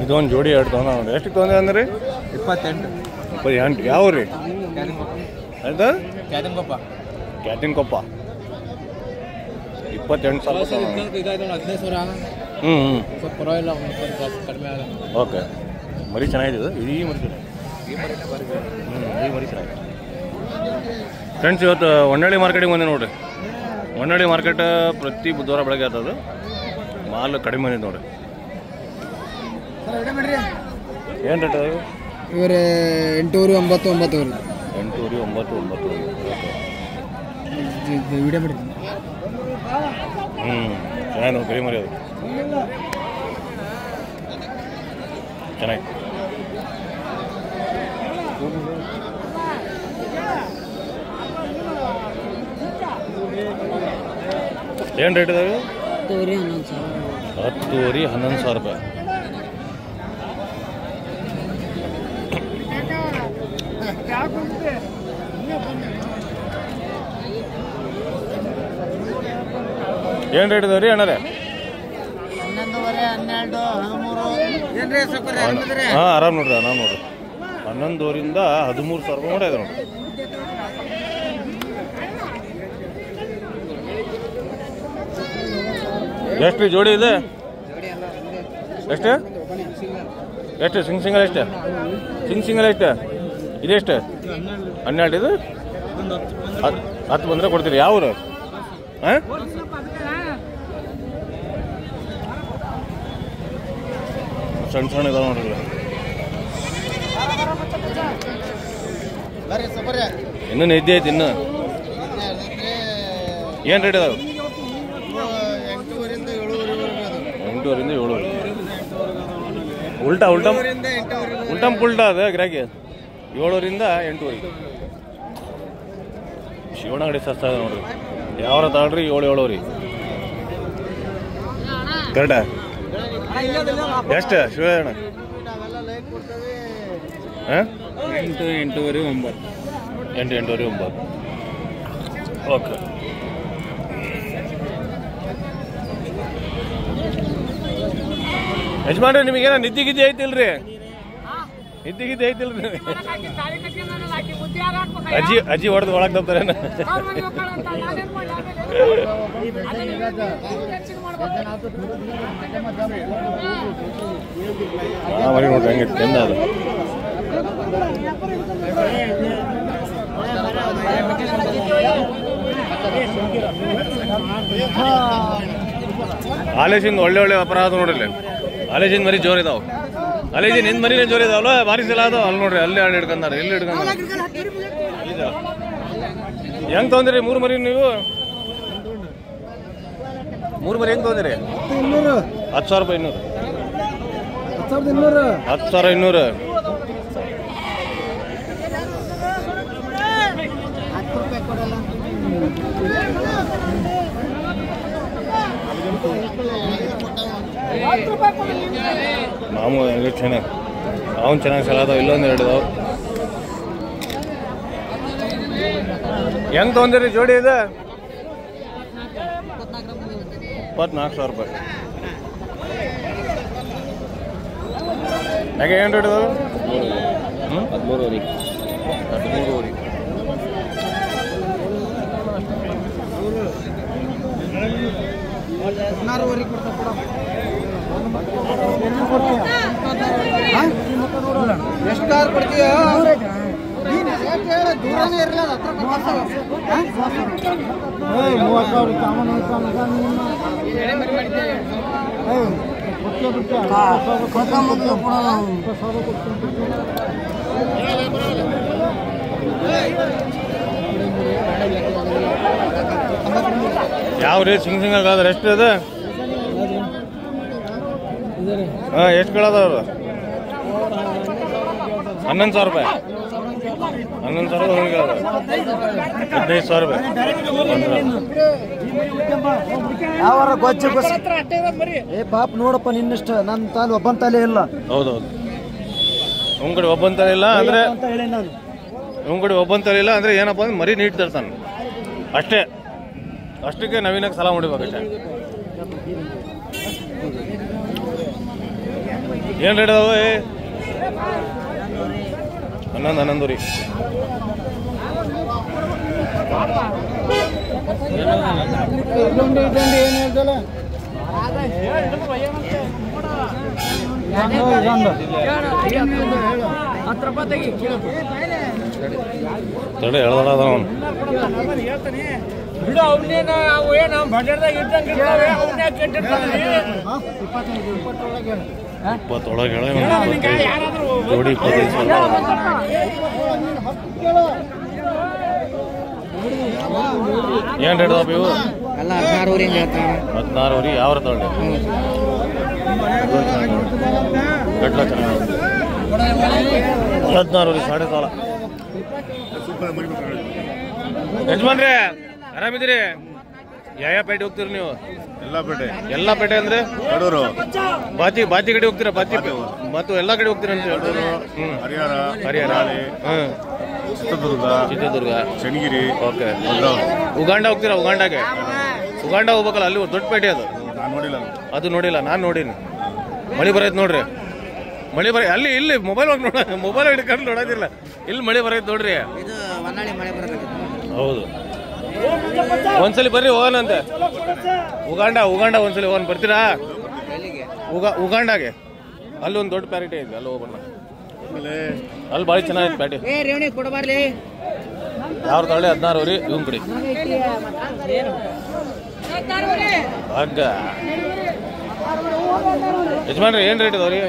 ಇದೊಂದು ಜೋಡಿ ಎರಡು ತೊಗೊಂಡ ನೋಡಿ. ಎಷ್ಟು ತೊಗೊಂಡೆ ಅಂದ್ರೆ 28. 28 ಯಾವ ರೀ ಆಯ್ತಾ? ಕ್ಯಾಟಿನ್ ಕೊಪ್ಪ 28,000. ಓಕೆ, ಮರಿ ಚೆನ್ನಾಗಿದೆ. ಇಡೀ ಮರಿ ಚೆನ್ನಾಗಿದೆ. ಈ ಮರಿ ಚೆನ್ನಾಗಿದೆ ಫ್ರೆಂಡ್ಸ್. ಇವತ್ತು ಹೊನ್ನಳ್ಳಿ ಮಾರ್ಕೆಟಿಗೆ ಬಂದೆ ನೋಡಿರಿ. ಹೊನ್ನಳ್ಳಿ ಮಾರ್ಕೆಟ್ ಪ್ರತಿ ಬುಧವಾರ ಬೆಳಗ್ಗೆ ಆಗ್ತದೆ. ಮಾಲ್ ಕಡಿಮೆ ಬಂದಿದೆ ನೋಡಿರಿ. ಏನು ರೇಟ್ ಅದು? ಇವ್ರೆ 8,900. 8,900. ವಿಡಿಯೋ ಮಾಡಿ. ಚೆನ್ನಾಗಿ ನೋಡಿ, ಕರಿ ಮರಿ ಅದು ಚೆನ್ನಾಗಿ. ಏನು ರೇಟ್ ಇದಾವೆ? 10,000 11,000 ರೂಪಾಯಿ. ಏನು ರೇಟ್ ಇದಾವೆ ರೀ ಅಣ್ಣರೇ? 11, 12. ಹಾಂ, ಆರಾಮ್ ನೋಡ್ರಿ. 11,000ರಿಂದ 13,000 ರೂಪಾಯಿ ಕೂಡ ಇದೆ ನೋಡಿ. ಎಷ್ಟು ರೀ ಜೋಡಿ ಇದೆ? ಎಷ್ಟು ಸಿಂಗಲ್ ಎಷ್ಟು? ಸಿಂಗಲ್ ಎಷ್ಟು? ಇದೆಷ್ಟು? 12 ಇದು 10 ಬಂದರೆ ಕೊಡ್ತೀರಿ. ಯಾವ ಊರು? ಹಾಂ, ಸಣ್ಣ ಇದಾವೆ ನೋಡ್ರಿ. ಇನ್ನೂ ನಿದ್ದೆ ಐತಿ. ಇನ್ನು ಏನು ರೇಟ್ ಇದಾವೆ? 8,000ರಿಂದ 7,000. ಉಲ್ಟಂ ಪುಲ್ಟಾ ಅದ ಗಿರಾಕಿ. 7,000ರಿಂದ 8,000. ಶಿವಣ್ಣ ಅಂಗಡಿ ಸಸ್ತಾ ಇದೆ ನೋಡ್ರಿ. ಯಾವ್ರ ತಗೊಳ್ರಿ 7,000 ರೀ. ಕರೆಕ್ಟಾ? ಎಷ್ಟು ಶಿವಣ್ಣ? 8, 8,500, 9. 8, 8,500, 9. ಓಕೆ. ಯಜಮಾನ್ರಿ, ನಿಮಗೇನ ನಿದ್ದೆ ಐತಿಲ್ರಿ? ಐತಿಲ್ರಿ? ಅಜ್ಜಿ ಹೊಡೆದು ಒಳಗೆ ತಪ್ತಾರೇನ? ಮರಿ ನೋಡ್ರಿ ಹಂಗೆ ಚಂದ ಅದು. ಆಲೇಜಿಂದ ಒಳ್ಳೆ ವ್ಯಾಪಾರ ಅದು ನೋಡ್ರಿ. ಆಲೇಜಿಂದ ಮರಿ ಜೋರ್ ಇದಾವ. ಆಲೇಜಿ ನಿಂದ ಮರಿನೇ ಜೋರ್ ಇದಾವಲ್ಲ, ಭಾರಿ ಸಲ ಅದು. ಅಲ್ಲಿ ನೋಡ್ರಿ, ಅಲ್ಲೇ ಅಲ್ಲಿ ಹಿಡ್ಕೊಂಡಾರ. ಎಲ್ಲಿ ಹಿಡ್ಕೊಂಡ? ಹೆಂಗ್ ತೊಗೊಂದಿರಿ 3 ಮರಿ ನೀವು? 3 ಮರಿ ಹೆಂಗ್ ತೊಗೊಂದಿರಿ? 10,000 ರೂಪಾಯಿ. 10,200. ಮಾಮೂ ಚೆನ್ನಾಗಿ ಅವನು ಚೆನ್ನಾಗಿ ಸಲ ಅದಾವ. ಇಲ್ಲೊಂದು 2 ಇದಾವೆ. ಹೆಂಗ್ ತೊಗೊಂದಿರಿ ಜೋಡಿ ಇದೆ? 24,000 ರೂಪಾಯಿ. ಯಾಕೆ ಏನು ರೇಟ್ ಇದಾವೆ? 13,000. 13,000. ಎಷ್ಟು ಕಾರ್ ಕೊಡ್ತೀಯ? ದೂರನೇ ಇರಲ್ಲ. 30,000. ಯಾವ ರೀ ಸಿಂಗಲ್ ಆದ್ರೆ ಎಷ್ಟು ಇದೆ? ಹಾಂ, ಎಷ್ಟು ಕೇಳೋದವ್ರು? 11,000 ರೂಪಾಯಿ. 11,000 ರೂಪಾಯಿ. 15,000 ರೂಪಾಯಿ. ಯಾವಾರ ಗೊಜ್ಜು ಏ ಪಾಪ ನೋಡಪ್ಪ, ನಿನ್ನಷ್ಟ ನನ್ನ ತಾಲು ಒಬ್ಬನ ತಲೆ ಇಲ್ಲ. ಹೌದೌದು, ನಿಮ್ಮ ಕಡೆ ಒಬ್ಬನ ತಲೆ ಇಲ್ಲ ಅಂದ್ರೆ ಏನಪ್ಪ ಅಂದ್ರೆ ಮರಿ ನೀಟ್ ತರ್ತಾನೆ ಅಷ್ಟೇ. ಅಷ್ಟಕ್ಕೆ ನವೀನಕ್ಕೆ ಸಾಲ ಮಾಡಿಬೇಕಷ್ಟೇ. ಏನು ರೇಟ್ ಅದಾವೆ? 11 ರೀ. ತಡೆ ಹೇಳ್ದಲ್ಲ ಅದ ಅವನು. ಇಪ್ಪತ್ತೊಳಗೆ ಹೇಳ ಜೋಡಿ 25 ಸಾವಿರ. ಏನು ರೇಟ್ ಅದಾವ ಇವು? 16 ರೀ. ಯಾವ ತಗೊಳ್ಳಿ ಗಟ್ಲ ಚೆನ್ನಾಗಿ 16 ರೀ. 3.5 ಯಜಮಾನ್ರಿ ಆರಾಮಿದ್ದೀರಿ? ಯಾವ ಪೇಟೆ ಹೋಗ್ತೀರಿ ನೀವು? ಎಲ್ಲ ಪೇಟೆ ಅಂದ್ರೆ ಕಡೂರು ಬಾತಿ ಕಡೆ ಹೋಗ್ತೀರಾ? ಬಾತಿ ಮತ್ತು ಎಲ್ಲ ಕಡೆ ಹೋಗ್ತೀರ ಅಂತ ಹರಿಹರ, ಚಿತ್ರದುರ್ಗ, ಶನಿಗಿರಿ. ಓಕೆ. ಉಗಾಂಡ ಹೋಗ್ತೀರಾ? ಉಗಾಂಡ ಹೋಗ್ಬೇಕಲ್ಲ, ಅಲ್ಲಿ ದೊಡ್ಡ ಪೇಟೆ ಅದು. ಅದು ನೋಡಿಲ್ಲ, ನಾನು ನೋಡೀನಿ. ಮಳೆ ಬರೈತೆ ನೋಡ್ರಿ, ಮಳೆ ಬರ ಅಲ್ಲಿ ಇಲ್ಲಿ ಮೊಬೈಲ್ ಹಿಡ್ಕೊಂಡು ನೋಡೋದಿಲ್ಲ. ಇಲ್ಲಿ ಮಳೆ ಬರೈತೆ ನೋಡ್ರಿ. ಹೌದು, ಒಂದ್ಸಲಿ ಬರ್ರಿ ಹೋಗೋಣಂತೆ. ಉಗಾಂಡ ಒಂದ್ಸಲಿ ಹೋಗೋಣ, ಬರ್ತೀರಾ? ಉಗಾಂಡಾಗೆ ಅಲ್ಲಿ ಒಂದು ದೊಡ್ಡ ಪ್ಯಾರಿಟಿ ಇದೆ, ಅಲ್ಲಿ ಹೋಗೋಣ. ಅಲ್ಲಿ ಭಾಳ ಚೆನ್ನಾಗೈತೆ ಪ್ಯಾಟಿ. ಯಾವ ತಗೊಳ್ಳಿ? 16 ರೀ. ಇವನ್ ಕಡೆ ಹಗ್ಗ ಯಜಮಾನ್ರಿ ಏನು ರೇಟ್ ಇದಾವ್ರಿ?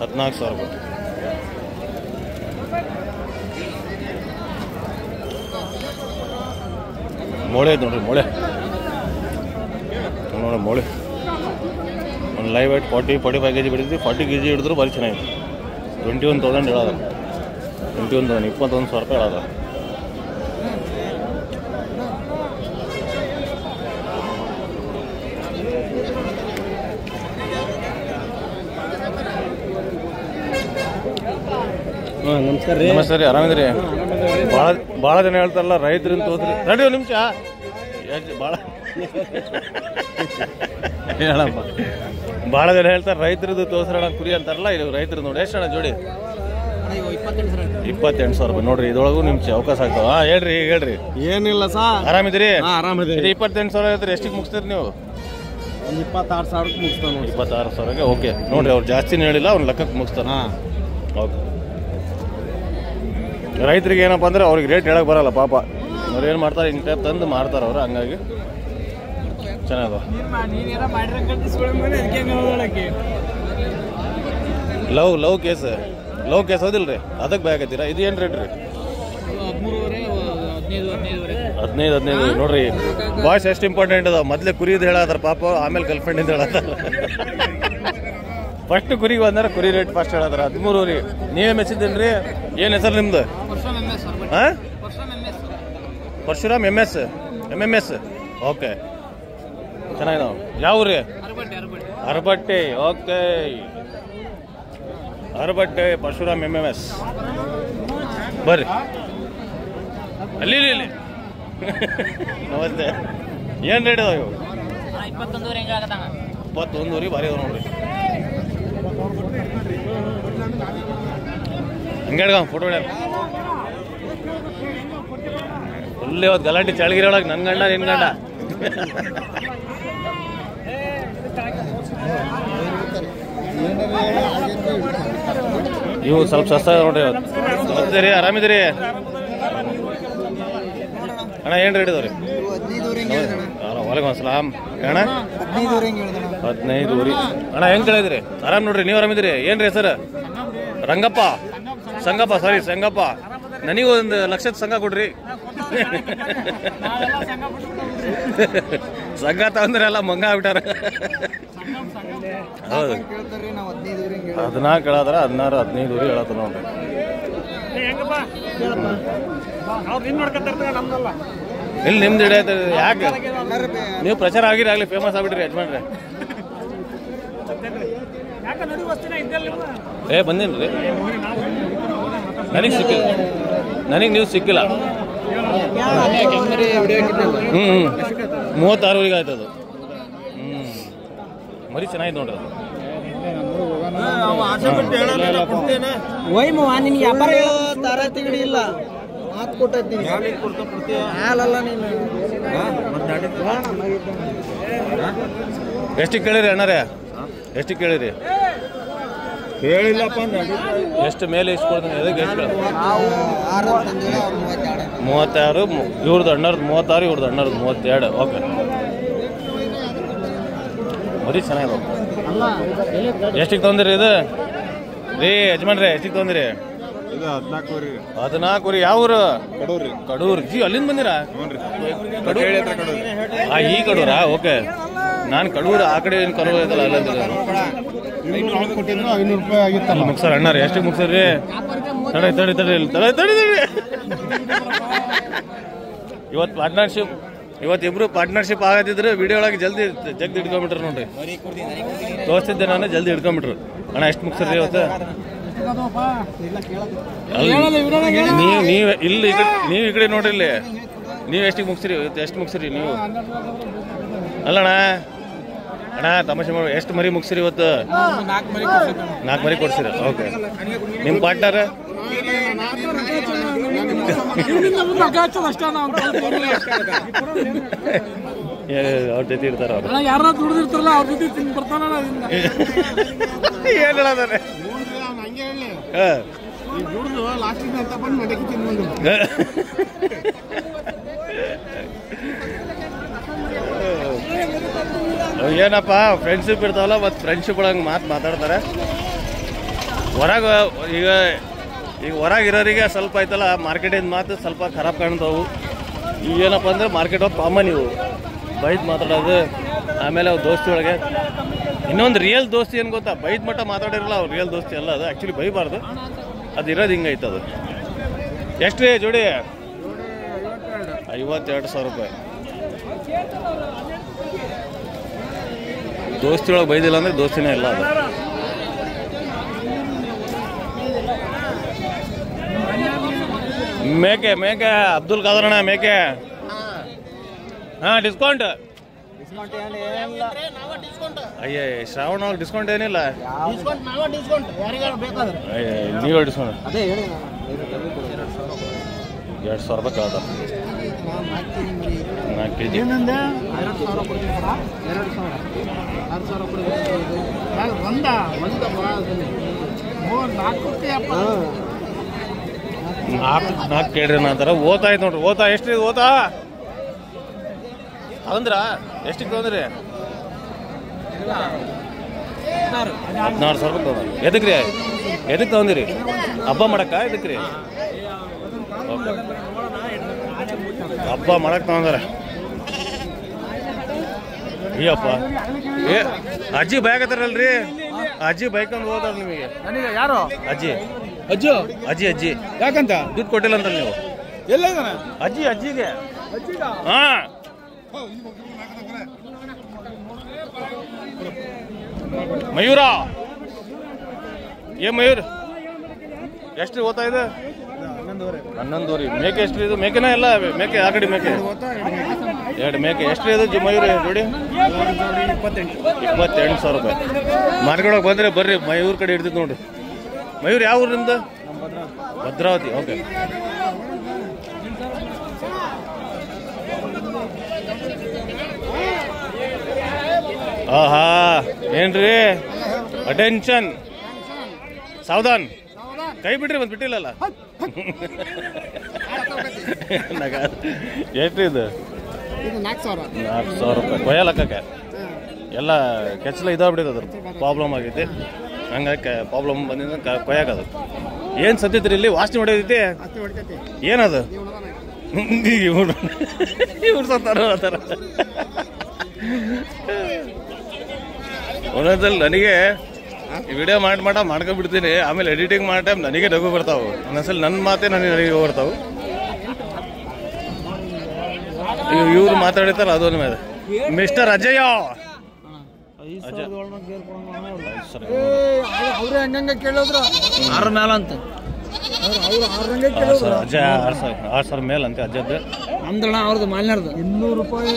14,000 ರೂಪಾಯಿ. ಮೊಳೆ ಐತೆ ನೋಡ್ರಿ, ಮೊಳೆ ಒಂದು ಲೈವ್ ವೇಟ್ 40-45 kg ಬಿಡಿದ್ವಿ. 40 kg ಹಿಡಿದ್ರು ಭಾರಿ ಚೆನ್ನಾಗಿದೆ. 21,000 ಹೇಳೋದ. 21,000 ರೂಪಾಯಿ ಹೇಳೋದ. ನಮಸ್ತೆ ರೀ, ಆರಾಮಿದ್ರಿ? ಭಾಳ ಜನ ಹೇಳ್ತಾರಲ್ಲ ರೈತರಿಂದ ತೋದ್ರಿ. ನಡಿ ಒಂದು ನಿಮಿಷ, ಭಾಳ ಹೇಳಪ್ಪ. ಭಾಳ ಜನ ಹೇಳ್ತಾರೆ ರೈತರದ್ದು ತೋರ್ಸೋಣ ಕುರಿ ಅಂತಾರಲ್ಲ, ಇದು ರೈತರು ನೋಡಿ. ಎಷ್ಟು ಅಣ್ಣ ಜೋಡಿ? 28,000 ರೂಪಾಯಿ ನೋಡ್ರಿ. ಇದ್ರೊಳಗೂ ನಿಮ್ಗೆ ಅವಕಾಶ ಆಗ್ತಾವ. ಹೇಳ್ರಿ ಏನಿಲ್ಲ ಸರ್, ಆರಾಮಿದ್ದೀರಿ? ಆರಾಮಿದ್ದೀರಿ. 28,000 ಐತ್ರಿ. ಎಷ್ಟಿಗೆ ಮುಗಿಸ್ತೀರಿ ನೀವು? 26,000 ಮುಗಿಸ್ತಾನೆ. 26,000ಗೆ ಓಕೆ ನೋಡ್ರಿ. ಅವ್ರು ಜಾಸ್ತಿನೇ ಹೇಳಿಲ್ಲ, ಅವ್ನ ಲೆಕ್ಕಕ್ಕೆ ಮುಗಿಸ್ತಾನೆ. ಓಕೆ. ರೈತರಿಗೆ ಏನಪ್ಪ ಅಂದ್ರೆ ಅವ್ರಿಗೆ ರೇಟ್ ಹೇಳಕ್ ಬರಲ್ಲ ಪಾಪ. ಅವ್ರು ಏನು ಮಾಡ್ತಾರೆ, ಇನ್ ಟೈಪ್ ತಂದು ಮಾರ್ತಾರೆ ಅವರು. ಹಂಗಾಗಿ ಚೆನ್ನಾಗದ. Love case ಹೌದಿಲ್ರಿ? ಅದಕ್ಕೆ ಬೇಕಾಗ್ತೀರಾ? ಇದು ಏನು ರೇಟ್ ರೀ? 15 ನೋಡ್ರಿ. ಬಾಯ್ಸ್ ಎಷ್ಟು ಇಂಪಾರ್ಟೆಂಟ್ ಅದ. ಮೊದಲೇ ಕುರಿದು ಹೇಳತ್ತಾರ ಪಾಪ, ಆಮೇಲೆ ಗರ್ಲ್ಫ್ರೆಂಡಿಂದ ಹೇಳತ್ತಾರ. ಫಸ್ಟ್ ಕುರಿಗೆ ಬಂದ್ರೆ ಕುರಿ ರೇಟ್ ಫಸ್ಟ್ ಹೇಳತ್ತಾರ. 13 ರೀ. ನೀವೇ ಮೆಚ್ಚಿದ್ದೇನ್ರಿ? ಏನು ಹೆಸರು ನಿಮ್ದು? ಹಾಂ, ಪರಶುರಾಮ್ MMS. ಓಕೆ, ಚೆನ್ನಾಗಿದಾವ. ಯಾವ ರೀ? ಅರಬಟ್ಟೆ. ಓಕೆ, ಅರಬಟ್ಟೆ ಪರಶುರಾಮ್ MMS. ಬರ್ರಿ ಅಲ್ಲಿ ನಮಸ್ತೆ. ಏನು ರೇಟ್ ಅದಾವ ಇವು? 21 ರೀ. ಭಾರಿ ಅದಾವ ನೋಡ್ರಿ. ಹಂಗೆ ಫೋಟೋ ಫುಲ್ ಇವತ್ತು ಗಲಾಟೆ ಚಳಗಿರಿ ಒಳಗೆ. ನನ್ನ ಗಂಡ ನಿನ್ನ ಗಂಡ. ಇವು ಸ್ವಲ್ಪ ಸಸ್ತ ನೋಡ್ರಿ ಇವತ್ತು. ನಮಸ್ತೆ ರೀ, ಆರಾಮಿದ್ದೀರಿ? ಅಣ್ಣ ಏನು ರೇಟ್ ಇದಾವ್ರಿ? ವಾಲೇಕುಮ್ ಅಸ್ಸಲಾಮ್. ಅಣ್ಣ 15 ರೀ. ಅಣ್ಣ ಹೆಂಗೆ ಕೇಳಿದ್ರಿ? ಆರಾಮ್ ನೋಡ್ರಿ, ನೀವು ಆರಾಮಿದ್ದೀರಿ? ಏನ್ರಿ ಹೆಸರು? ಸಂಗಪ್ಪ. ನನಗೂ 1,00,000 ಸಂಘ ಕೊಡ್ರಿ. ಸಂಘ ತಗೊಂಡ್ರೆ ಎಲ್ಲ ಮಂಗ ಆಗ್ಬಿಟ್ಟಾರ. ಹೌದು, 14 ಹೇಳದ್ರ, 16, 15 ರೀ ಹೇಳತ್ತ ನೋಡ್ರಿ. ಇಲ್ಲಿ ನಿಮ್ದು ಹಿಡಿಯತ್ತ. ಯಾಕೆ ನೀವು ಪ್ರಚಾರ ಆಗಿರಾಗಲಿ, ಫೇಮಸ್ ಆಗ್ಬಿಟ್ರಿ ಯಜಮಾನ್ರೆ. ಬಂದೇನ್ರಿ? ನನಗೆ ನೀವು ಸಿಕ್ಕಿಲ್ಲ. 36 ಆಯ್ತದು. ಮರಿ ಚೆನ್ನಾಗಿದೆ ನೋಡ್ರಿ ಅದು. ಒಯ್ ಮವ ನಿನ್ಗೆ ವ್ಯಾಪಾರ ಹೇಳೋ ತರ ತಿಗಡಿ ಇಲ್ಲ ಮಾತು ಕೊಟ್ಟೈತಿ ಹಾಲಲ್ಲ ನೀನು ಎಷ್ಟಿಗೆ ಕೇಳಿರಿ ಅಣ್ಣಾರೇ ಎಷ್ಟಿಗೆ ಕೇಳಿರಿ ಹೇಳಿಲ್ಲಪ್ಪ ಎಷ್ಟು ಮೇಲೆ ಎಷ್ಟು ಕೊಡ್ತೀನಿ ಅದಕ್ಕೆ ಎಷ್ಟು ನಾವು 36 ಇವ್ರದ್ದು ಅಣ್ಣರ್ದು 36 ಇವ್ರದ್ದು ಅಣ್ಣರ್ದು 32 ಓಕೆ ಬರೀ ಚೆನ್ನಾಗಿದೆ ಎಷ್ಟಿಗೆ ತೊಂದಿರಿ ಇದು ರೀ ಯಜಮಾನ್ರಿ ಎಷ್ಟಿಗೆ ತೊಂದಿರಿ 14 ಯಾವ ಊರು ಕಡೂರು ಜಿ ಅಲ್ಲಿಂದ ಬಂದಿರಾ ಈ ಕಡೂರಾ ಓಕೆ ನಾನು ಕಡೂರು ಆ ಕಡೆ ಕಡೂರು ಐತಲ್ಲ ಅಲ್ಲಿಂದ 500 ರೂಪಾಯಿ ಆಗಿತ್ತಲ್ಲ ಮುಗ್ಸರ್ ಅಣ್ಣ ರೀ ಎಷ್ಟಿಗೆ ಮುಗ್ಸರ್ರಿ ತಡಿ ಇವತ್ತು ಪಾರ್ಟ್ನರ್ಶಿಪ್ ಇವತ್ತಿಬ್ರು ಪಾರ್ಟ್ನರ್ಶಿಪ್ ಆಗತ್ತಿದ್ರು ವಿಡಿಯೋ ಒಳಗೆ ಜಲ್ದಿ ಹಿಡ್ಕೊಂಡ್ಬಿಟ್ರು ನೋಡ್ರಿ ತೋರಿಸ್ತಿದ್ದೆ ನಾನು ಜಲ್ದಿ ಹಿಡ್ಕೊಂಡ್ಬಿಟ್ರು ಅಣ್ಣ ಎಷ್ಟು ಮುಗ್ಸರ್ರಿ ಇವತ್ತು ನೀವು ಇಲ್ಲಿ ನೀವು ಈ ಕಡೆ ನೋಡ್ರಿ ಇಲ್ಲಿ ನೀವು ಎಷ್ಟಿಗೆ ಮುಗ್ಸಿರಿ ಇವತ್ತು ಎಷ್ಟು ಮುಗ್ಸಿರಿ ನೀವು ಅಲ್ಲಣ್ಣ ಅಣ್ಣ ತಮಾಷೆ ಮಾಡಿ ಎಷ್ಟು ಮರಿ ಮುಗ್ಸಿರಿ ಇವತ್ತು 4 ಮರಿ ಕೊಡ್ಸಿರಿ ಓಕೆ ನಿಮ್ಮ ಪಾರ್ಟ್ನರ್ ಅವ್ರ ಜೊತೆ ಇರ್ತಾರ ಅವ್ರು ಯಾರ ದುಡ್ದಿರ್ತಾರಲ್ಲ ಅವ್ರ ಜೊತೆ ತಿಂದು ಬರ್ತಾನ ಏನ್ ಹೇಳದಾರೆ ಏನಪ್ಪ ಫ್ರೆಂಡ್ಶಿಪ್ ಇರ್ತಾವಲ್ಲ ಮತ್ತು ಫ್ರೆಂಡ್ಶಿಪ್ ಒಳಗೆ ಮಾತಾಡ್ತಾರೆ ಹೊರಗೆ ಈಗ ಹೊರಗಿರೋರಿಗೆ ಸ್ವಲ್ಪ ಐತಲ್ಲ ಮಾರ್ಕೆಟಿಂದ ಮಾತು ಸ್ವಲ್ಪ ಖರಾಬ್ ಕಾಣ್ತಾವು ಈಗ ಏನಪ್ಪ ಅಂದ್ರೆ ಮಾರ್ಕೆಟ್ ಒಳಗೆ ಕಾಮನ್ ಇವು ಬೈದ್ ಮಾತಾಡೋದು ಆಮೇಲೆ ಅವ್ರ ದೋಸ್ತಿ ಒಳಗೆ ಇನ್ನೊಂದು ರಿಯಲ್ ದೋಸ್ತಿ ಏನು ಗೊತ್ತಾ ಬೈದ್ ಮಟ್ಟ ಮಾತಾಡಿರಲ್ಲ ಅವ್ರು ರಿಯಲ್ ದೋಸ್ತಿ ಅಲ್ಲ ಅದು ಆ್ಯಕ್ಚುಲಿ ಬೈಬಾರ್ದು ಅದು ಇರೋದು ಹಿಂಗೈತೆ ಅದು ಎಷ್ಟು ರೀ ಜೋಡಿ 52,000 ರೂಪಾಯಿ ದೋಸ್ತಿ ಒಳಗೆ ಬೈದಿಲ್ಲ ಅಂದ್ರೆ ದೋಸ್ತಿನೇ ಇಲ್ಲ ಅದು ಮೇಕೆ ಅಬ್ದುಲ್ ಖಾದರ್ ಅಣ್ಣ ಮೇಕೆ ಡಿಸ್ಕೌಂಟ್ ಅಯ್ಯ ಶ್ರಾವಣ ಒಳಗೆ ಡಿಸ್ಕೌಂಟ್ ಏನಿಲ್ಲ ನೀವೇ ಡಿಸ್ಕೌಂಟ್ 2,000 ರೂಪಾಯಿ ಕೇಳ್ತಾರೆ 4 kg ನಾಲ್ಕು ಕೇಳ್ರಿ ಅಂತಾರ ಓತಾಯ್ತು ನೋಡ್ರಿ ಓತಾ ಎಷ್ಟ್ರಿ ಓತಾ ಅಂದ್ರ ಎಷ್ಟಿಗೆ ತೊಗೊಂದ್ರಿ 14,000 ರೂಪಾಯಿ ತೊಗೊಂಡ್ರಿ ಎದಕ್ಕೆ ತೊಗೊಂದಿರಿ ಹಬ್ಬ ಮಾಡಕ್ಕ ಎದಕ್ರಿ ಹಬ್ಬ ಮಾಡಕ್ ತಗೊಂಡಾರ ಅಯ್ಯಪ್ಪ ಅಜ್ಜಿ ಬೈಕತ್ತಾರಲ್ರಿ ಅಜ್ಜಿ ಬೈಕಂದ್ ಹೋದಾರ ನಿಮಗೆ ಯಾರು ಅಜ್ಜಿ ಅಜ್ಜಿ ಯಾಕಂತ ದುಡ್ಡು ಕೊಟ್ಟಿಲ್ಲ ಅಂತ ನೀವು ಎಲ್ಲ ಅಜ್ಜಿಗೆ ಹಾ ಮಯೂರ ಮಯೂರ್ ಎಷ್ಟು ಓದ್ತಾ ಇದೆ 11 ಮೇಕೆ ಎಷ್ಟು ಇದು ಮೇಕೆನ ಎಲ್ಲ ಮೇಕೆ ಆ ಕಡೆ ಮೇಕೆ 2 ಮೇಕೆ ಎಷ್ಟು ಇದು ಮಯೂರ್ ನೋಡಿ 28,000 ರೂಪಾಯಿ ಮಾರ್ಕೆಟ್ ಒಳಗೆ ಬಂದ್ರೆ ಬರ್ರಿ ಮಯೂರ್ ಕಡೆ ಹಿಡ್ತಿದ್ ನೋಡ್ರಿ ಮಯೂರ್ ಯಾವ ಊರು ನಿಮ್ದು ಭದ್ರಾವತಿ ಓಕೆ ಆಹಾ ಏನ್ರಿ ಅಟೆನ್ಷನ್ ಸಾವಧಾನ್ ಕೈ ಬಿಡ್ರಿ ಮತ್ತೆ ಬಿಟ್ಟಿಲ್ಲಲ್ಲ ಎಷ್ಟು ಇದು 4,000 ರೂಪಾಯಿ ಕೊಯ್ಯ ಲೆಕ್ಕಕ್ಕೆ ಎಲ್ಲ ಕೆಚ್ಚಲ ಇದಾಗ್ಬಿಟ್ಟಿದೆ ಅದ್ರ ಪ್ರಾಬ್ಲಮ್ ಆಗೈತಿ ಹಂಗಾಗಿ ಪ್ರಾಬ್ಲಮ್ ಬಂದಿದ್ದ ಕೊಯ್ಯಾಕದು ಏನು ಸತ್ತೈತ್ರಿ ಇಲ್ಲಿ ವಾಸನೆ ಹೊಡೆದೈತಿ ಏನದು ಇವ್ರು ಸತ್ತಾರ ಆ ಥರ ಒಂದೊಂದ್ಸಲ ನನಗೆ ವಿಡಿಯೋ ಮಾಡ್ಕೊಂಡ್ಬಿಡ್ತೀನಿ ಆಮೇಲೆ ಎಡಿಟಿಂಗ್ ಮಾಡೋ ಟೈಮ್ ನನಗೆ ನಗು ಬರ್ತಾವೆ ಒಂದೊಂದ್ಸಲ ನನ್ನ ಮಾತೇ ನನಗೆ ಬರ್ತಾವೆ ಇವ್ರು ಮಾತಾಡಿರ್ತಾರ ಅದೊಂದು ಮೇಲೆ ಮಿಸ್ಟರ್ ಅಜಯ್ ಅವ್ರೆ ಹಂಗಂಗ ಕೇಳಿದ್ರು 6 ಮೇಲೆ ಅಂತ ಅಜಯ್ 6,000 ಮೇಲೆ ಅಂತ ಅಜ್ಜದ್ದು ಅಂದ್ರಣ ಅವ್ರದ್ದು ಮಾಲ್ನಾರ್ದು 200 ರೂಪಾಯಿ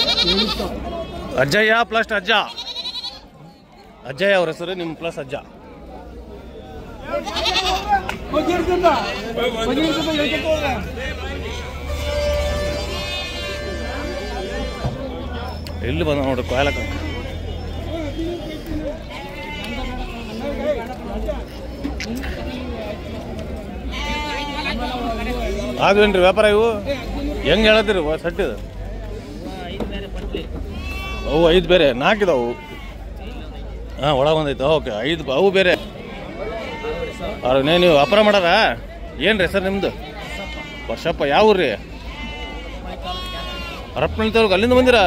ಅಜ್ಜಯ್ಯ ಪ್ಲಸ್ ಅಜ್ಜ ಅಜ್ಜಯ್ಯ ಅವ್ರ ಹೆಸರು ನಿಮ್ಮ ಪ್ಲಸ್ ಅಜ್ಜ ಎಲ್ಲಿ ಬಂದ ನೋಡ್ರಿ ಕಾಯಲಕ್ಕ ಆದ್ರೇನ್ರಿ ವ್ಯಾಪಾರ ಇವು ಹೆಂಗೆ ಹೇಳತ್ತೀರಿ ಸಟ್ಟಿದು ಅವು 5 ಬೇರೆ 4 ಇದಾವು ಹಾಂ ಒಳಗೆ ಬಂದೈತೆ ಓಕೆ 5 ಅವು ಬೇರೆ ನೀವು ವ್ಯಾಪಾರ ಮಾಡಾರ ಏನು ರೀ ಸರ್ ನಿಮ್ಮದು ವರ್ಷಪ್ಪ ಯಾವ ಊರು ರೀ ಹರಪನಹಳ್ಳಿ ತಾಲೂಕು ಅಲ್ಲಿಂದ ಬಂದಿರಾ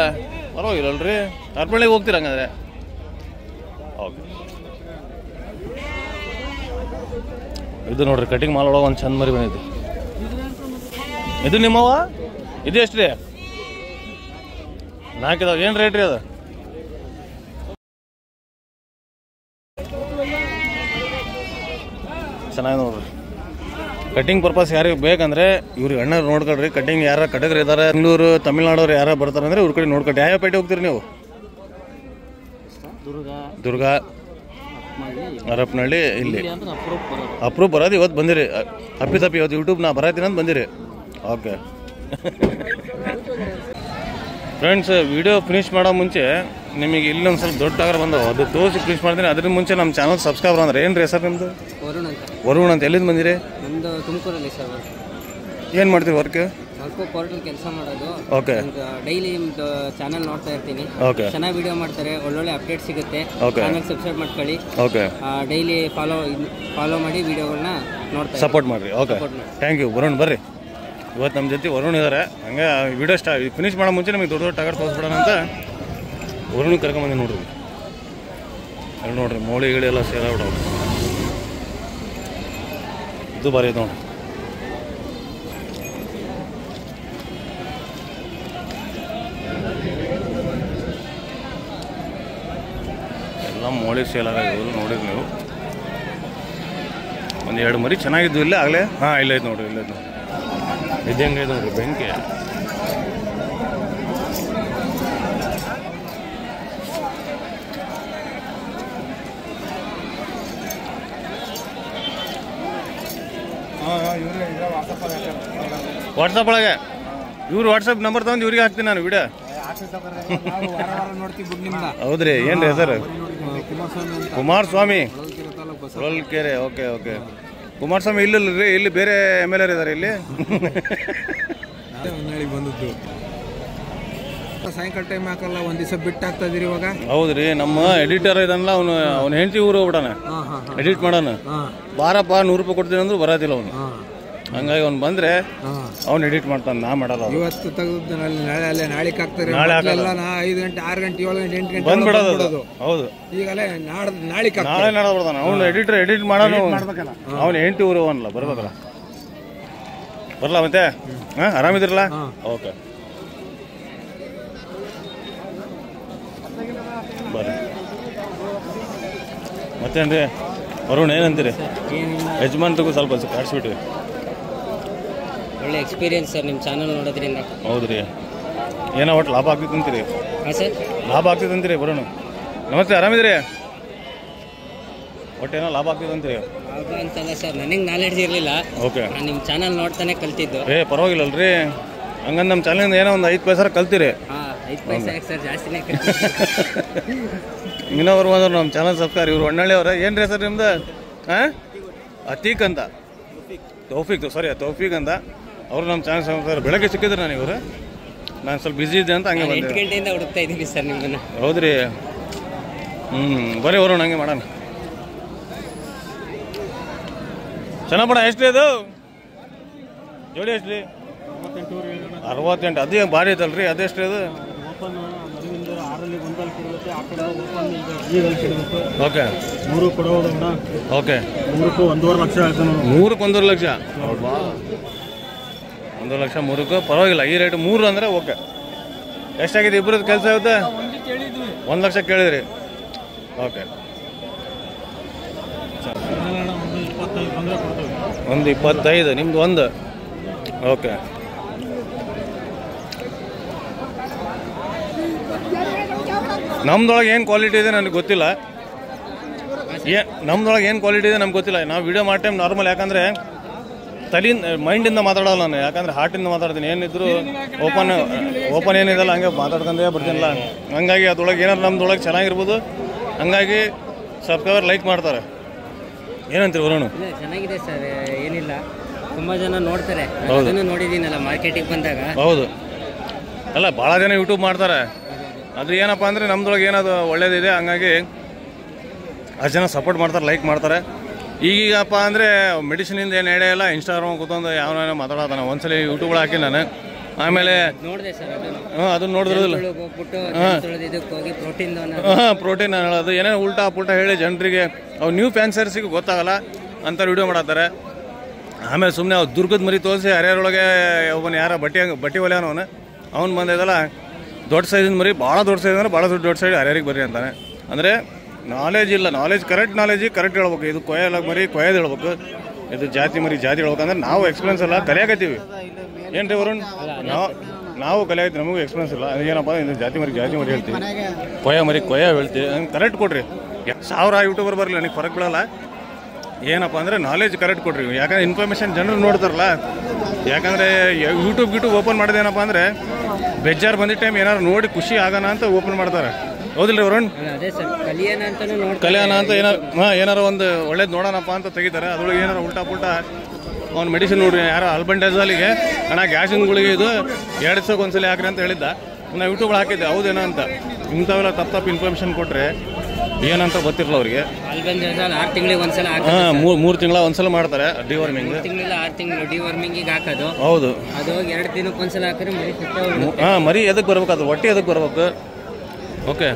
ಪರವಾಗಿಲ್ಲಲ್ರಿ ಹರಪನಹಳ್ಳಿಗೆ ಹೋಗ್ತೀರ ಹಂಗಾದ್ರೆ ಓಕೆ ಇದು ನೋಡ್ರಿ ಕಟಿಂಗ್ ಮಾಲ್ ಒಳಗೆ ಒಂದು ಚಂದ ಮರಿ ಬಂದಿದೆ ಇದು ನಿಮ್ಮವ ಇದು ಎಷ್ಟು ರೀ 4 ಇದಾವೆ ಏನು ರೇಟ್ ರೀ ಅದು ಚೆನ್ನಾಗಿ ನೋಡ್ರಿ ಕಟಿಂಗ್ ಪರ್ಪಸ್ ಯಾರಿಗೆ ಬೇಕಂದ್ರೆ ಇವ್ರಿಗೆ ಅಣ್ಣ ನೋಡ್ಕೊಳ್ರಿ ಕಟಿಂಗ್ ಯಾರ ಕಟಕರು ಇದ್ದಾರೆ ಬೆಂಗಳೂರು ತಮಿಳ್ನಾಡವ್ರು ಯಾರು ಬರ್ತಾರೆ ಅಂದ್ರೆ ಇವ್ರ ಕಡೆ ನೋಡ್ಕೊಳ್ರಿ ಯಾವ ಪೇಟೆ ಹೋಗ್ತೀರಿ ನೀವು ದುರ್ಗ ಹರಪನಹಳ್ಳಿ ಇಲ್ಲಿ ಅಪ್ರೂವ್ ಬರೋದು ಇವತ್ತು ಬಂದಿರಿ ಅಪ್ಪಿ ಇವತ್ತು ಯೂಟ್ಯೂಬ್ ನಾ ಬರತ್ತೀನಿ ಅಂತ ಬಂದಿರಿ ಓಕೆ ಫ್ರೆಂಡ್ಸ್ ವಿಡಿಯೋ ಫಿನಿಶ್ ಮಾಡೋ ಮುಂಚೆ ನಿಮಗೆ ಇಲ್ಲೊಂದು ಸ್ವಲ್ಪ ದೊಡ್ಡ ಟಗರ್ ಬಂದವು ಅದು ತೋರಿಸಿ ಫಿನಿಶ್ ಮಾಡ್ತೀನಿ ಅದ್ರ ಮುಂಚೆ ನಮ್ಮ ಚಾನಲ್ ಸಬ್ಸ್ಕ್ರೈಬರ್ ಅಂದ್ರೆ ಏನು ರೀ ಸರ್ ನಿಮ್ಮದು ವರುಣ್ ಅಂತ ಎಲ್ಲಿಂದ ಬಂದಿರಿ ನಮ್ಮದು ತುಮಕೂರಲ್ಲಿ ಸರ್ ಏನು ಮಾಡ್ತೀರಿ ವರ್ಕ್ ನಾಲ್ಕು ಪೋರ್ಟಲ್ ಕೆಲಸ ಮಾಡೋದು ಓಕೆ ಡೈಲಿ ನಿಮ್ದು ಚಾನಲ್ ನೋಡ್ತಾ ಇರ್ತೀನಿ ಓಕೆ ಚೆನ್ನಾಗಿ ವಿಡಿಯೋ ಮಾಡ್ತಾರೆ ಒಳ್ಳೊಳ್ಳೆ ಅಪ್ಡೇಟ್ ಸಿಗುತ್ತೆ ಓಕೆ ಚಾನಲ್ ಸಬ್ಸ್ಕ್ರೈಬ್ ಮಾಡ್ಕೊಳ್ಳಿ ಓಕೆ ಡೈಲಿ ಫಾಲೋ ಮಾಡಿ ವಿಡಿಯೋಗಳನ್ನ ನೋಡ್ತಾ ಸಪೋರ್ಟ್ ಮಾಡಿರಿ ಓಕೆ ಥ್ಯಾಂಕ್ ಯು ವರುಣ್ ಬರ್ರಿ ಇವತ್ತು ನಮ್ಮ ಜೊತೆ ವರುಣ್ ಇದ್ದಾರೆ ಹಂಗೆ ವಿಡಿಯೋ ಫಿನಿಶ್ ಮಾಡೋ ಮುಂಚೆ ನಮಗೆ ದೊಡ್ಡ ದೊಡ್ಡ ಟಗರ್ ತೋರಿಸ್ಬಿಡೋಣ ಅಂತ ವರುಣ್ ಕರ್ಕೊಂಬಂದು ನೋಡ್ರಿ ಅಲ್ಲಿ ನೋಡ್ರಿ ಮೋಳಿ ಗಿಳಿ ಎಲ್ಲ ಸೇರಾಬಿಡೋರು ಇದು ಬಾರಿ ಐತೆ ನೋಡ್ರಿ ಎಲ್ಲ ಮೋಳಿ ಸೇಲ್ ಆಗೋದು ನೋಡಿರಿ ನೀವು ಒಂದು 2 ಮರಿ ಚೆನ್ನಾಗಿದ್ದು ಇಲ್ಲ ಆಗಲೇ ಹಾಂ ಇಲ್ಲೈತೆ ನೋಡ್ರಿ ಇಲ್ಲೈತೆ ನೋಡ್ರಿ ಇದು ಹೆಂಗೈತೆ ನೋಡ್ರಿ ಬೆಂಕಿ ವಾಟ್ಸಪ್ ಒಳಗೆ ಇವ್ರು ವಾಟ್ಸಪ್ ನಂಬರ್ ತಗೊಂಡು ಇವ್ರಿಗೆ ಹಾಕ್ತೀನಿ ನಾನು ವಿಡಿಯೋ ಹೌದ್ರಿ ಏನು ರೀ ಹೆಸರು ಕುಮಾರಸ್ವಾಮಿ ಹೊಳಲ್ಕೆರೆ ಓಕೆ ಓಕೆ ಕುಮಾರಸ್ವಾಮಿ ಇಲ್ಲ ರೀ ಇಲ್ಲಿ ಬೇರೆ MLA ಇದ್ದಾರೆ ಇಲ್ಲಿ ಬಂದದ್ದು ಸಾಯಂಕಾಲ ಟೈಮ್ ಹಾಕಲ್ಲ ಒಂದ್ ದಿವಸ ಬಿಟ್ಟು ಹಾಕ್ತಾ ಇದೀರಿ ಇವಾಗ ಹೌದ್ರಿ ನಮ್ಮ ಎಡಿಟರ್ ಇದನ್ನಲ್ಲ ಅವ್ನ ಹೆಂಡತಿ ಊರು ಹೋಗ್ಬಿಡಾನ ಎಡಿಟ್ ಮಾಡೋಣ ಬಾರಪ್ಪ 100 ರೂಪಾಯಿ ಕೊಡ್ತೀನಿ ಅಂದ್ರು ಬರೋದಿಲ್ಲ ಅವನು ಹಂಗಾಗಿ ಅವ್ನು ಬಂದ್ರೆ ಅವ್ನು ಎಡಿಟ್ ಮಾಡ್ತಾನೆ ನಾ ಮಾಡಲ್ಲ ಇವತ್ತು ತೆಗೆದು ನಾಳೆ ಅಲ್ಲೇ ನಾಳೆಗೆ ಹಾಕ್ತಾರೆ ನಾಳೆ 5 ಗಂಟೆ 6 ಗಂಟೆ 7 ಗಂಟೆ 8 ಗಂಟೆ ಬಂದ್ಬಿಡೋದು ಹೌದು ಈಗಲೇ ನಾಳೆ ನಾಳೆ ಬಿಡ್ತಾನ ಅವ್ನು ಎಡಿಟರ್ ಎಡಿಟ್ ಮಾಡೋನು ಅವ್ನು ಹೆಂಡತಿ ಊರು ಅವನಲ್ಲ ಬರ್ಬೇಕಲ್ಲ ಬರಲ್ಲ ಮತ್ತೆ ಹಾಂ ಆರಾಮಿದ್ರಲ್ಲ ಓಕೆ ಬರ್ರಿ ಮತ್ತೇನ್ರಿ ವರುಣ್ ಏನಂತೀರಿ ಯಜಮಾನ್ರಿಗೂ ಸ್ವಲ್ಪ ಕಾಡ್ಸ್ಬಿಟ್ರಿ ಒಳ್ಳೆ ಎಕ್ಸ್ಪೀರಿಯನ್ಸ್ ಸರ್ ನಿಮ್ಮ ಚಾನಲ್ ನೋಡೋದ್ರಿಂದ ಹೌದ್ರಿ ಏನೋ ಒಟ್ಟು ಲಾಭ ಆಗ್ತಿತ್ತು ಅಂತೀರಿ ಹಾಂ ಸರ್ ಲಾಭ ಆಗ್ತಿತ್ತು ಅಂತೀರಿ ವರುಣ್ ನಮಸ್ತೆ ಆರಾಮಿದ್ರಿ ಒಟ್ಟೇನೋ ಲಾಭ ಆಗ್ತಿತ್ತು ಅಂತೀರಿ ಹೌದು ಅಂತಲ್ಲ ಸರ್ ನನಗೆ ನಾಲೆಡ್ಜ್ ಇರಲಿಲ್ಲ ಓಕೆ ನಾನು ನಿಮ್ಮ ಚಾನಲ್ ನೋಡ್ತಾನೆ ಕಲ್ತಿದ್ದು ಪರವಾಗಿಲ್ಲಲ್ರಿ ಹಂಗಂದು ನಮ್ಮ ಚಾನಲಿಂದ ಏನೋ ಒಂದು 5 ಪೈಸೆ ಕಲ್ತೀರಿ ಹಾಂ 5 ಪೈಸೆ ಸರ್ ಜಾಸ್ತಿನೇ ಇನ್ನೊಬ್ರು ಬಂದ್ರು ನಮ್ಮ ಚಾನಲ್ ಸಬ್ಸ್ಕ್ರೈಬ್ ಇವ್ರು ಹೊನ್ನಳ್ಳಿ ಅವ್ರ ಏನು ರೀ ಸರ್ ನಿಮ್ದು ಹಾಂ ಅತೀಕ್ ಅಂತ ತೌಫೀಕ್ ಅಂತ ಅವರು ನಮ್ಮ ಚಾನಲ್ ಸಬ್ಸ್ಕ್ರೈಬ್ ಬೆಳಗ್ಗೆ ಸಿಕ್ಕಿದ್ರು ನನಗೆ ಇವರು ನಾನು ಸ್ವಲ್ಪ ಬಿಸಿ ಇದ್ದೆ ಅಂತ ಹಂಗೆ ಬಂದೆ 8 ಗಂಟೆಯಿಂದ ಹುಡುಕ್ತಾ ಇದ್ದೀನಿ ಸರ್ ನಿಮ್ಮನ್ನು ಹೌದ್ರಿ ಬರೀ ವರುಣ್ ಹಂಗೆ ಮಾಡೋಣ ಚೆನ್ನಾಗಿ ಎಷ್ಟು ಇದು ಜೋಡಿ ಎಷ್ಟು ರೀ 68 ಅದೇ ಭಾರಿ ಐತಲ್ರಿ ಅದೆಷ್ಟು ಇದು ಓಕೆ 3 ಕೊಡೋದಣ್ಣ ಓಕೆ 3ಕ್ಕೂ 1.5 ಲಕ್ಷ ಆಯ್ತು 3ಕ್ಕೆ 1.5 ಲಕ್ಷ 1 ಲಕ್ಷ 3ಕ್ಕೂ ಪರವಾಗಿಲ್ಲ ಈ ರೇಟ್ 3 ಅಂದರೆ ಓಕೆ ಎಷ್ಟಾಗಿದೆ ಇಬ್ಬರದ್ದು ಕೆಲಸ ಆಗುತ್ತೆ 1 ಲಕ್ಷ ಕೇಳಿದ್ರಿ ಓಕೆ ಒಂದು 25 ನಿಮ್ದು ಒಂದು ಓಕೆ ನಮ್ದೊಳಗೆ ಏನು ಕ್ವಾಲಿಟಿ ಇದೆ ನನಗೆ ಗೊತ್ತಿಲ್ಲ ನಮ್ದೊಳಗೆ ಏನು ಕ್ವಾಲಿಟಿ ಇದೆ ನಮ್ಗೆ ಗೊತ್ತಿಲ್ಲ. ನಾವು ವಿಡಿಯೋ ಮಾಡಿ ಟೈಮ್ ನಾರ್ಮಲ್, ಯಾಕಂದರೆ ಮೈಂಡಿಂದ ಮಾತಾಡೋಲ್ಲ ನಾನು, ಯಾಕಂದರೆ ಹಾರ್ಟಿಂದ ಮಾತಾಡ್ತೀನಿ. ಏನಿದ್ರು ಓಪನ್ ಏನಿದಲ್ಲ ಹಂಗೆ ಮಾತಾಡ್ಕೊಂಡೇ ಬರ್ತೀನಿಲ್ಲ. ಹಂಗಾಗಿ ಅದ್ರೊಳಗೆ ಏನಾದ್ರು ನಮ್ದೊಳಗೆ ಚೆನ್ನಾಗಿರ್ಬೋದು. ಹಂಗಾಗಿ ಸಬ್ಸ್ಕ್ರೈಬರ್ ಲೈಕ್ ಮಾಡ್ತಾರೆ. ಏನಂತೀರಿ ವರುಣ್? ಚೆನ್ನಾಗಿದೆ ಸರ್, ಏನಿಲ್ಲ, ತುಂಬ ಜನ ನೋಡ್ತಾರೆ. ಅದನ್ನು ನೋಡಿದ್ದೀನಲ್ಲ ಮಾರ್ಕೆಟಿಗೆ ಬಂದಾಗ. ಹೌದು, ಅಲ್ಲ ಭಾಳ ಜನ ಯೂಟ್ಯೂಬ್ ಮಾಡ್ತಾರೆ. ಅದು ಏನಪ್ಪ ಅಂದರೆ ನಮ್ದೊಳಗೆ ಏನದು ಒಳ್ಳೇದಿದೆ, ಹಂಗಾಗಿ ಅಷ್ಟು ಜನ ಸಪೋರ್ಟ್ ಮಾಡ್ತಾರೆ, ಲೈಕ್ ಮಾಡ್ತಾರೆ. ಈಗಪ್ಪ ಅಂದರೆ ಮೆಡಿಸಿನಿಂದ ಏನು ನಡೆಯಲ್ಲ. ಇನ್ಸ್ಟಾಗ್ರಾಮ್ ಕೂತ್ಕೊಂಡು ಯಾವನ ಮಾತಾಡೋದಾನ. ಒಂದ್ಸಲ ಯೂಟ್ಯೂಬ್ಗಳು ಹಾಕಿ ನಾನು, ಆಮೇಲೆ ನೋಡಿದೆ ಸರ್ ಅದನ್ನ ನೋಡಿದ್ರಲ್ಲ, ಪ್ರೋಟೀನ್ ಹೇಳೋದು ಏನೇನು ಉಲ್ಟಾ ಪುಲ್ಟಾ ಹೇಳಿ ಜನರಿಗೆ ಅವು ನ್ಯೂ ಫ್ಯಾನ್ಸರ್ಸಿಗೆ ಗೊತ್ತಾಗಲ್ಲ ಅಂತ ವಿಡಿಯೋ ಮಾಡತ್ತಾರೆ. ಆಮೇಲೆ ಸುಮ್ಮನೆ ಅವ್ರು ದುರ್ಗದ ಮರಿ ತೋರಿಸಿ ಹರಿಯಾರೊಳಗೆ ಒಬ್ಬನು ಯಾರ ಬಟ್ಟೆ ಹೊಲಿಯೋನವನು ಅವ್ನು ಬಂದಿದ್ದಲ್ಲ, ದೊಡ್ಡ ಸೈಜಿನ ಮರಿ, ಭಾಳ ದೊಡ್ಡ ಸೈಜ್ ಅಂದರೆ ಭಾಳ ದೊಡ್ಡ ಸೈಜ್ ಹರಿಯಾರಿಗೆ ಬರ್ರಿ ಅಂತಾನೆ. ಅಂದರೆ ನಾಲೆಜ್ ಇಲ್ಲ, ಕರೆಕ್ಟ್ ಹೇಳ್ಬೇಕು. ಇದು ಕೊಯ್ಯಲ್ಲ ಮರಿ ಕೊಯ್ಯೋದು ಹೇಳ್ಬೇಕು, ಇದು ಜಾತಿ ಮರಿ ಜಾತಿ ಹೇಳ್ಬೇಕು. ಅಂದ್ರೆ ನಾವು ಎಕ್ಸ್ಪೀರಿಯನ್ಸ್ ಇಲ್ಲ, ಕಲಿಯಾಕತ್ತೀವಿ. ಏನು ರೀ ವರುಣ್? ನಾವು ಕಲಿಯಾಕತ್ತೀವಿ, ನಮಗೂ ಎಕ್ಸ್ಪೀರಿಯನ್ಸ್ ಇಲ್ಲ. ಏನಪ್ಪ ಇದು ಜಾತಿ ಮರಿ ಹೇಳ್ತೀವಿ, ಕೊಯ್ಯ ಹೇಳ್ತೀವಿ. ಹಂಗೆ ಕರೆಕ್ಟ್ ಕೊಡ್ರಿ. 1000 ಯೂಟ್ಯೂಬರ್ ಬರಲಿ, ನನಗೆ ಫರಕ್ ಬೀಳಲ್ಲ. ಏನಪ್ಪ ಅಂದರೆ ನಾಲೆಜ್ ಕರೆಕ್ಟ್ ಕೊಡ್ರಿ. ಯಾಕಂದ್ರೆ ಇನ್ಫಾರ್ಮೇಷನ್ ಜನರು ನೋಡ್ತಾರಲ್ಲ. ಯಾಕಂದರೆ ಯೂಟ್ಯೂಬ್ ಓಪನ್ ಮಾಡೋದೇನಪ್ಪ ಅಂದರೆ ಬೇಜಾರು ಬಂದಿದ್ದ ಟೈಮ್ ಏನಾರು ನೋಡಿ ಖುಷಿ ಆಗೋಣ ಅಂತ ಓಪನ್ ಮಾಡ್ತಾರೆ. ಹೌದಿಲ್ಲ ವರುಣ್? ಕಲ್ಯಾಣ ಅಂತ ಏನಾರು ಒಂದು ಒಳ್ಳೇದು ನೋಡೋಣಪ್ಪ ಅಂತ ತೆಗಿತಾರೆ. ಅದ್ರೊಳಗೆ ಏನಾರು ಉಲ್ಟಾ ಪುಲ್ಟಾ ಅವ್ನು ಮೆಡಿಸಿನ್ ನೋಡ್ರಿ, ಯಾರೋ ಅಲ್ಬಂಡೇಜಾಲಿಗೆ ಅಣ್ಣ ಗ್ಯಾಸಿನ ಗುಳಿಗೆ ಇದು 2 ದಿವಸಕ್ಕೆ ಒಂದ್ಸಲ ಹಾಕ್ರಿ ಅಂತ ಹೇಳಿದ್ದ. ನಾವು ಯೂಟ್ಯೂಬ್ ಹಾಕಿದ್ದೆ, ಹೌದೇನೋ ಅಂತ. ಇಂಥವೆಲ್ಲ ತಪ್ಪು ಇನ್ಫಾರ್ಮೇಷನ್ ಕೊಟ್ಟರೆ ಏನಂತ ಗೊತ್ತಿರಲ್ಲ ಅವ್ರಿಗೆ. 6 ತಿಂಗಳಿಗೆ ಒಂದ್ಸಲ, 3 ತಿಂಗಳ ಒಂದ್ಸಲ ಮಾಡ್ತಾರೆ ಡಿವರ್ಮಿಂಗ್. 6 ತಿಂಗಳು ಡಿವರ್ಮಿಂಗಿಗೆ ಹಾಕೋದು. ಹೌದು, ಅದು 2 ದಿನಕ್ಕೆ ಒಂದ್ಸಲ ಹಾಕಿದ್ರೆ ಮರಿ ಎದಕ್ಕೆ ಬರ್ಬೇಕು, ಅದು ಹೊಟ್ಟೆ ಎದಕ್ಕೆ ಬರ್ಬೇಕು. ಓಕೆ,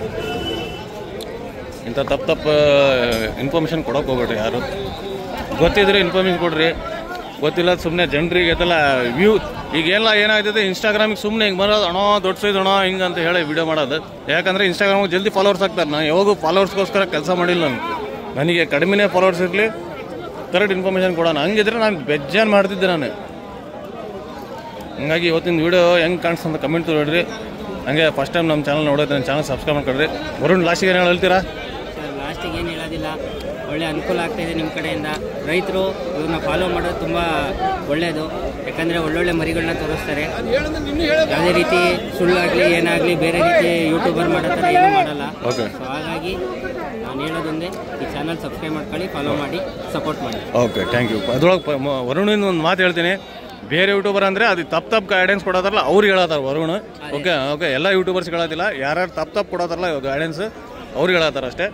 ಇಂಥ ತಪ್ಪು ಇನ್ಫಾರ್ಮೇಷನ್ ಕೊಡೋಕೆ ಹೋಗ್ಬೇಡ್ರಿ ಯಾರು. ಗೊತ್ತಿದ್ರೆ ಇನ್ಫಾರ್ಮೇಷನ್ ಕೊಡ್ರಿ, ಗೊತ್ತಿಲ್ಲ ಸುಮ್ಮನೆ ಜನರಿಗೆ ಅದೆಲ್ಲ ವ್ಯೂ. ಈಗೆಲ್ಲ ಏನಾಗ್ತದೆ, ಇನ್ಸ್ಟಾಗ್ರಾಮಿಗೆ ಸುಮ್ಮನೆ ಹಿಂಗೆ ಬರೋದು, ಅಣೋ ದೊಡ್ಡ ಸೈಜ್ ಅಣೋ ಹಿಂಗೆ ಅಂತ ಹೇಳಿ ವಿಡಿಯೋ ಮಾಡೋದು. ಯಾಕಂದರೆ ಇನ್ಸ್ಟಾಗ್ರಾಮಿಗೆ ಜಲ್ದಿ ಫಾಲೋವರ್ಸ್ ಆಗ್ತಾರೆ. ನಾನು ಯಾವಾಗೂ ಫಾಲೋವರ್ಸ್ಗೋಸ್ಕರ ಕೆಲಸ ಮಾಡಿಲ್ಲ. ನನಗೆ ಕಡಿಮೆನೇ ಫಾಲೋವರ್ಸ್ ಇರಲಿ, ಕರೆಕ್ಟ್ ಇನ್ಫಾರ್ಮೇಷನ್ ಕೊಡೋಣ. ಹಂಗಿದ್ರೆ ನಾನು ಬೇಜಾರು ಮಾಡ್ತಿದ್ದೆ ನಾನು. ಹಂಗಾಗಿ ಇವತ್ತಿನ ವೀಡಿಯೋ ಹೆಂಗೆ ಕಾಣಿಸ್ತಂತ ಕಮೆಂಟ್ ನೋಡಿರಿ. ಹಂಗೆ ಫಸ್ಟ್ ಟೈಮ್ ನಮ್ಮ ಚಾನಲ್ ನೋಡೋದು, ನನ್ನ ಚಾನಲ್ ಸಬ್ಸ್ಕ್ರೈಬ್ ಮಾಡ್ಕೊಡ್ರಿ. ವರುಣ್ ಲಾಸ್ಟಿಗೆ ಏನು ಹೇಳ್ತೀರಾ? ಲಾಸ್ಟಿಗೆ ಏನು ಹೇಳೋದಿಲ್ಲ, ಒಳ್ಳೆ ಅನುಕೂಲ ಆಗ್ತಾಯಿದೆ ನಿಮ್ಮ ಕಡೆಯಿಂದ. ರೈತರು ಇವ್ರನ್ನ ಫಾಲೋ ಮಾಡೋದು ತುಂಬ ಒಳ್ಳೆಯದು. ಯಾಕಂದರೆ ಒಳ್ಳೊಳ್ಳೆ ಮರಿಗಳನ್ನ ತೋರಿಸ್ತಾರೆ. ಯಾವುದೇ ರೀತಿ ಸುಳ್ಳಾಗಲಿ ಏನಾಗಲಿ ಬೇರೆ ರೀತಿ ಯೂಟ್ಯೂಬರ್ ಮಾಡೋ ಥರ ಏನೂ ಮಾಡಲ್ಲ. ಓಕೆ, ಸೊ ಹಾಗಾಗಿ ನಾನು ಹೇಳೋದೊಂದೇ, ಈ ಚಾನಲ್ ಸಬ್ಸ್ಕ್ರೈಬ್ ಮಾಡ್ಕೊಳ್ಳಿ, ಫಾಲೋ ಮಾಡಿ, ಸಪೋರ್ಟ್ ಮಾಡಿ. Okay, thank you. ಅದ್ರೊಳಗೆ ವರುಣಿಂದ ಒಂದು ಮಾತು ಹೇಳ್ತೀನಿ. ಬೇರೆ ಯೂಟ್ಯೂಬರ್ ಅಂದರೆ ಅದು ತಪ್ಪು ಗೈಡೆನ್ಸ್ ಕೊಡೋದಾರಲ್ಲ ಅವ್ರಿಗೆ ಹೇಳತ್ತಾರ ವರುಣ್. ಓಕೆ, ಎಲ್ಲ ಯೂಟ್ಯೂಬರ್ಸ್ ಹೇಳೋದಿಲ್ಲ. ಯಾರ್ಯಾರು ತಪ್ಪು ಕೊಡೋದಾರಲ್ಲ ಗೈಡೆನ್ಸ್ ಅವ್ರಿಗೆ ಹೇಳತ್ತಾರ ಅಷ್ಟೇ.